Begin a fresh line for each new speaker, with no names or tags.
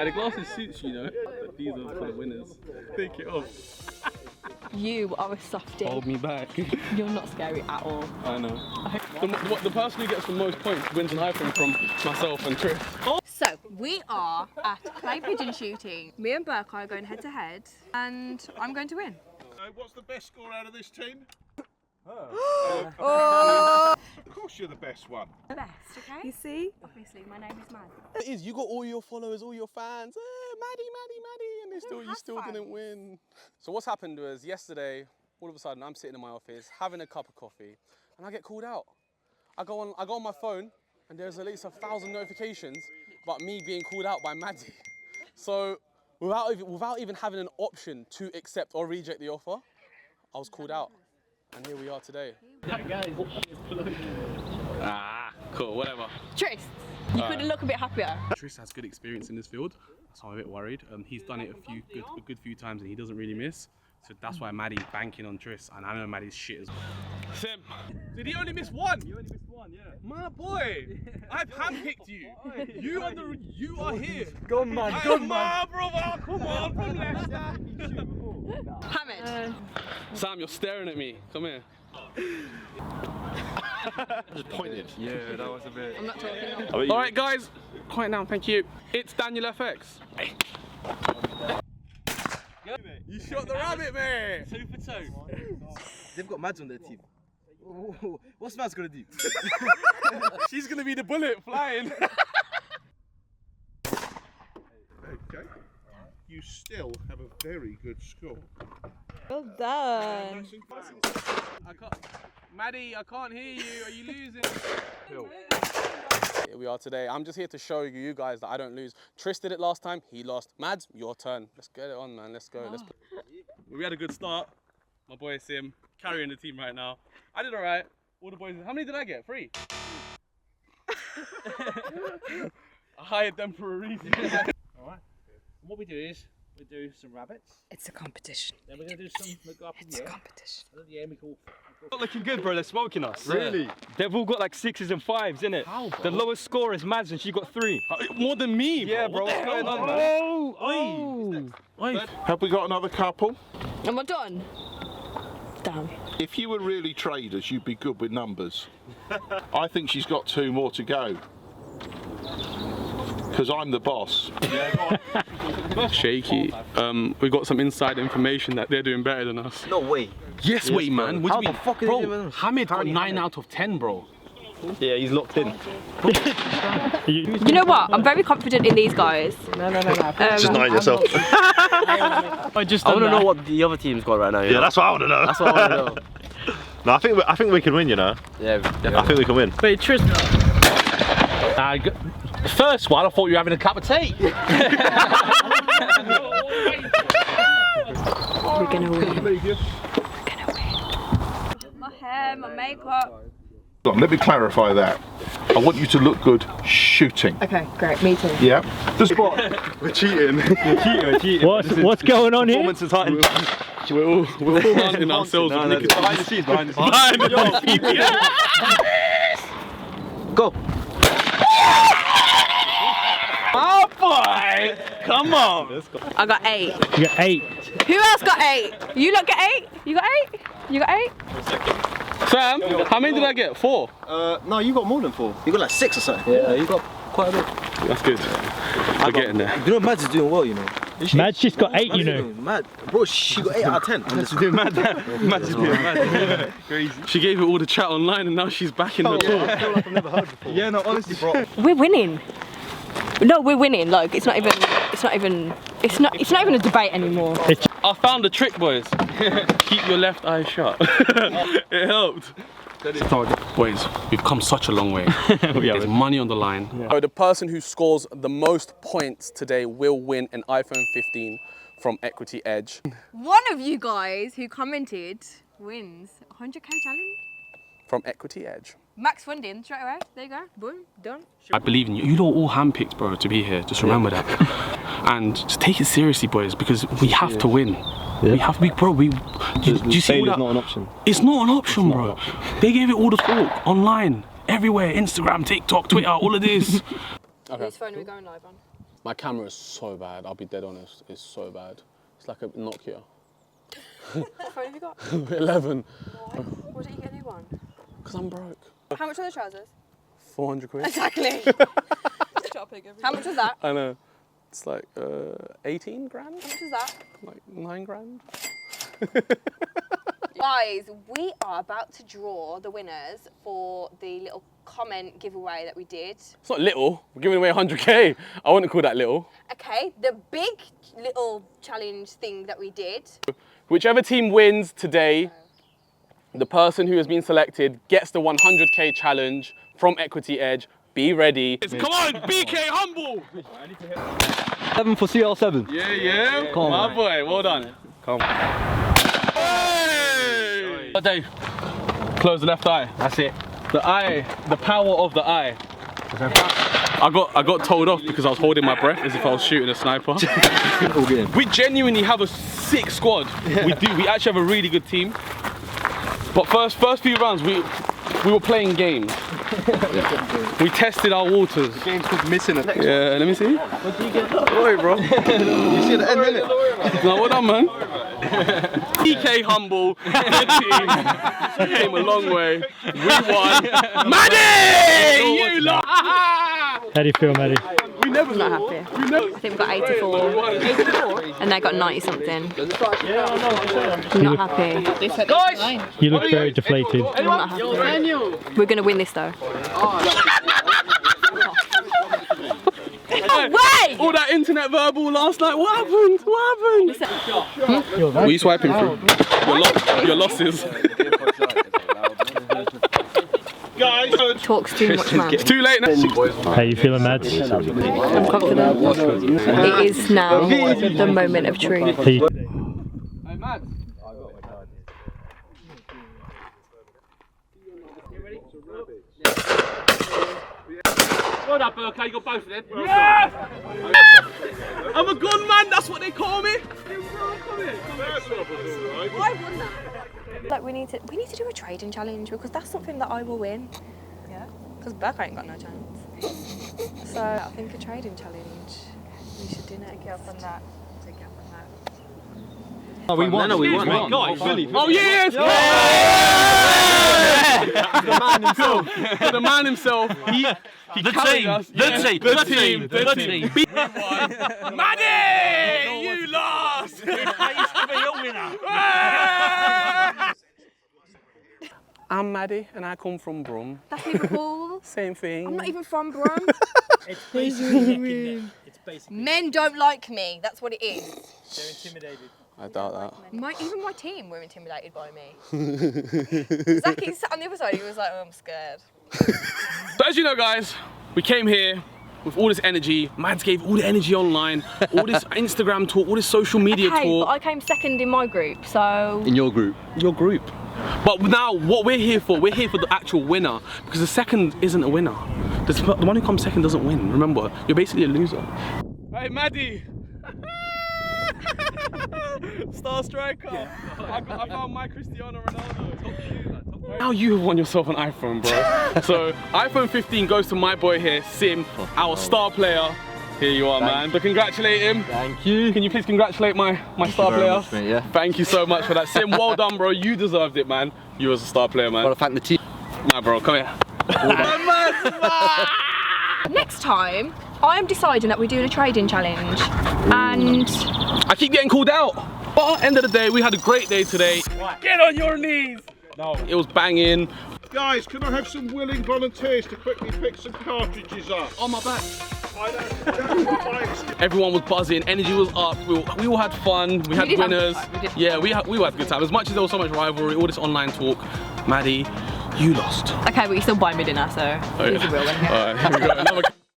And the glasses suits you, know. But these are for the winners. Take it off.
You are a softie.
Hold me back.
You're not scary at all.
I know. The person who gets the most points wins an iPhone from myself and Tris.
So, we are at clay pigeon shooting. Me and Berkay are going head to head, and I'm going to win.
What's the best score out of this team?
Oh!
Of course you're the best one.
The best, okay? You see? Obviously, my name is Mads.
It is, you got all your followers, all your fans, Maddie, and you still didn't win. So what's happened was yesterday, all of a sudden I'm sitting in my office having a cup of coffee and I get called out. I go on my phone and there's at least 1,000 notifications about me being called out by Maddie. So without even having an option to accept or reject the offer, I was called out. And here we are today. Ah, cool, whatever.
Tris, you couldn't look a bit happier.
Tris has good experience in this field, so I'm a bit worried. He's done it a good few times and he doesn't really miss. So that's why Maddie's banking on Tris, and I know Maddie's shit as well. Sim, did he only miss one?
You only missed one, yeah.
My boy, I've handpicked you. You are here.
Go on, man, go on, man.
Brother, come on, from Leicester.
Hamid.
Sam, you're staring at me. Come here.
Just pointed.
Yeah, that was a bit.
I'm not talking.
All right, guys, quiet now, thank you. It's Daniel FX. Hey. You shot the rabbit, mate.
2 for 2. They've got Mads on their team. What's Mads gonna do?
She's gonna be the bullet flying.
Okay. You still have a very good score.
Well done.
Maddie, I can't hear you. Are you losing? Here we are today. I'm just here to show you guys that I don't lose. Tris did it last time. He lost. Mads, your turn. Let's get it on, man. Let's go. We had a good start. My boy Sim carrying the team right now. I did all right. All the boys. How many did I get? 3. I hired them for a reason.
All right. And what we do is we do some rabbits.
It's a competition.
Then we're gonna do some that go up in the air.
competition.
And at the end we call.
Not looking good, bro. They're smoking us.
Really?
They've all got like 6s and 5s, innit?
How, bro?
The lowest score is Mads, and she got 3.
More than me, bro.
Yeah, bro. What's going on, man?
Oh.
Have we got another couple?
Am I done? Damn.
If you were really traders, you'd be good with numbers. I think she's got 2 more to go. Because I'm the boss.
Shaky. We got some inside information that they're doing better than us.
No way.
Yes, way, man.
How the fuck is he doing this?
Hamid got 9 out of 10, bro.
Yeah, he's locked in.
You know what? I'm very confident in these guys.
No.
Just not yourself.
I want to know what the other team's got right now.
Yeah, that's what I want to know.
That's what I want to know.
No, I think we can win, you know.
Yeah, definitely.
I think we can win.
Wait, Tris. The first one, I thought you were having a cup of tea.
We're gonna win. We're gonna win. My hair, my makeup.
Let me clarify that. I want you to look good shooting.
Okay, great. Me too.
Yeah. The spot. We're cheating.
We're cheating. What's going on here? Performance is high.
We're all hunting ourselves with nicotine.
Behind the scenes, behind the scenes. Go. Oh boy! Come on! Let's go.
I got 8.
You got 8.
Who else got 8? You lot get 8? You got 8? You got 8?
Sam, how many did I get? 4?
No, you got more than 4. You got like 6 or something. Yeah, you got quite a bit.
That's good. We're getting there.
You know Mads is doing well, you know.
Mads just got 8, you know.
Mad. Bro, she got 8 out of 10.
Mads is doing mad. Mads is doing mad. Crazy.
She gave it all the chat online and now she's back in the talk.
I feel like I've never heard before. Yeah, no, honestly, bro.
We're winning. No, we're winning. Like it's not even a debate anymore.
I found the trick, boys. Keep your left eye shut. It helped. Boys, we've come such a long way. There's money on the line. Yeah. So the person who scores the most points today will win an iPhone 15 from Equity Edge.
One of you guys who commented wins 100k challenge
From Equity Edge.
Max funding straight away. There you go. Boom. Done.
I believe in you. You lot all handpicked, bro, to be here. Just remember that. And just take it seriously, boys, because we have to win. Yeah. We have to be, bro. Do you see that?
Not an option.
It's not an option, bro. They gave it all the talk online, everywhere, Instagram, TikTok, Twitter, all of this.
Okay. Whose phone are we going live on?
My camera is so bad, I'll be dead honest. It's so bad. It's like a Nokia.
What phone have you got?
11.
Why? Why don't you get a new one?
Because I'm broke.
How much are the trousers?
400 quid.
Exactly. How much was that?
I know. It's like 18 grand?
How much was that?
Like 9 grand?
Guys, we are about to draw the winners for the little comment giveaway that we did.
It's not little. We're giving away 100k. I wouldn't call that little.
Okay, the big little challenge thing that we did.
Whichever team wins today, the person who has been selected gets the 100k challenge from Equity Edge. Be ready. Come on, BK Humble!
7 for CR7.
Yeah, yeah.
Come on,
my
man.
boy, well done.
Come.
Hey! Dave, close the left eye.
That's it.
The eye, the power of the eye. I got told off because I was holding my breath as if I was shooting a sniper.
All good.
We genuinely have a sick squad.
Yeah.
We do. We actually have a really good team. But first few rounds, we were playing games. We tested our waters.
The game's called Missing It.
Yeah, let me see.
What do you get?
Oi, bro.
You see the end, innit?
No, well done, man. PK Humble, good team. We came a long way. We won. Maddie! You lot!
How do you feel, Maddie?
We never
I'm not happy. I think we got 84. 84? And they got 90 something. I'm not happy.
Guys!
You look very deflated.
I'm not happy. We're going to win this though. Wait!
All that internet verbal last night, what happened? What happened? What are you swiping through? Your losses.
Guys,
Talks too much, man.
It's too late now.
How you feeling, Mads?
I'm confident. It is now the moment of truth.
Are you-
Hey, Mads. Well done, Berkay, you got both of them. Yes! I'm a gun man, that's what they call me.
Why won that? Like we need to do a trading challenge because that's something that I will win. Yeah. Because Berkay ain't got no chance. So I think a trading challenge. We should do next. Take up on that. Take up on that.
Oh, we won.
No, we won.
Guys, oh yes! The man himself. The man himself. He
The
carried
team.
us.
The
Yeah.
team.
The
The
team.
team.
The team. Maddie, you lost. I'm Maddie and I come from Brum.
That's Liverpool.
Same thing.
I'm not even from Brum.
It's basically
Men don't like me. That's what it is.
they're intimidated.
I doubt that.
Even my team were intimidated by me. Zaki sat on the other side. He was like, oh, I'm scared.
So as you know, guys, we came here with all this energy. Mads gave all the energy online, all this Instagram talk, all this social media
Hey, but
talk.
I came second in my group, so
In your group.
Your group. But now, what we're here for the actual winner, because the second isn't a winner. The one who comes second doesn't win. Remember, you're basically a loser. Hey, Maddie. Star striker. I found my Cristiano Ronaldo. Now you have won yourself an iPhone, bro. So iPhone 15 goes to my boy here, Sim, our star player. Here you are, man. So congratulate him.
Thank you.
Can you please congratulate my star
very
player?
much, mate, yeah.
Thank you so much for that, Sim. Well done, bro. You deserved it, man. You was a star player, man.
Gotta thank the team.
Nah, bro, come here.
next time I am deciding that we're doing a trading challenge, and
I keep getting called out. But end of the day, we had a great day today. Get on your knees. No. It was banging.
guys, can I have some willing volunteers to quickly pick some cartridges up?
On my back.
I
Everyone was buzzing, energy was up, we all had fun, we had
did have a good
winners.
time, we did.
Yeah, we all had a good time. As much as there was so much rivalry, all this online talk, Maddie, you lost.
okay, but you still buy me dinner, so
Oh,
he's a real one here.
Alright, here we go. Another